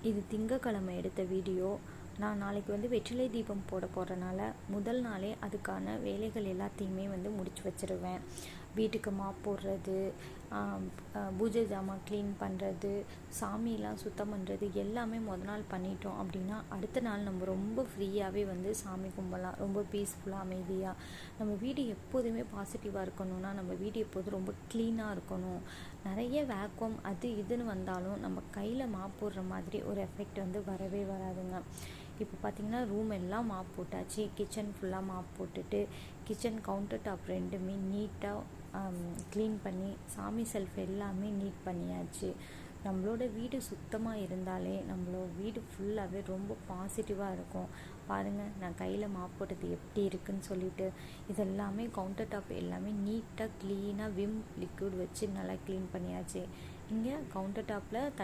இது திங்கக்கிழமை எடுத்த வீடியோ. நான் நாளைக்கு வெற்றிலை தீபம் போட போகிறனால முதல் நாளே அதுக்கான வேலைகள் எல்லாத்தையுமே முடிச்சு வச்சுருவேன். வீட்டுக்கு மாப் போடுறது, பூஜை ஜாமான் க்ளீன் பண்ணுறது, சாமியெலாம் சுத்தம் பண்ணுறது எல்லாமே முதல் நாள் பண்ணிட்டோம் அப்படின்னா அடுத்த நாள் நம்ம ரொம்ப ஃப்ரீயாகவே சாமி கும்பிடலாம். ரொம்ப பீஸ்ஃபுல்லாக அமைதியாக. நம்ம வீடு எப்போதுமே பாசிட்டிவாக இருக்கணும்னா நம்ம வீடு எப்போதும் ரொம்ப க்ளீனாக இருக்கணும். நிறைய வேக்கம் அது இதுன்னு வந்தாலும் நம்ம கையில் மாப் போடுற மாதிரி ஒரு எஃபெக்ட் வரவே வராதுங்க. இப்போ பார்த்திங்கன்னா ரூம் எல்லாம் மாப் போட்டாச்சு. கிச்சன் ஃபுல்லாக மாப் போட்டுட்டு கிச்சன் கவுண்டர் டாப் ரெண்டுமே நீட்டாக க்ளீன் பண்ணி சாமி செல்ஃப் எல்லாமே நீட் பண்ணியாச்சு. நம்மளோட வீடு சுத்தமாக இருந்தாலே நம்மளோட வீடு ஃபுல்லாகவே ரொம்ப பாசிட்டிவாக இருக்கும். பாருங்கள், நான் கையில் மாப் போட்டது எப்படி இருக்குன்னு சொல்லிட்டு. இதெல்லாமே கவுண்டர் டாப் எல்லாமே நீட்டாக க்ளீனாக விம் லிக்விட் வச்சு நல்லா க்ளீன் பண்ணியாச்சு. இங்கே கவுண்டர் டாப்பில்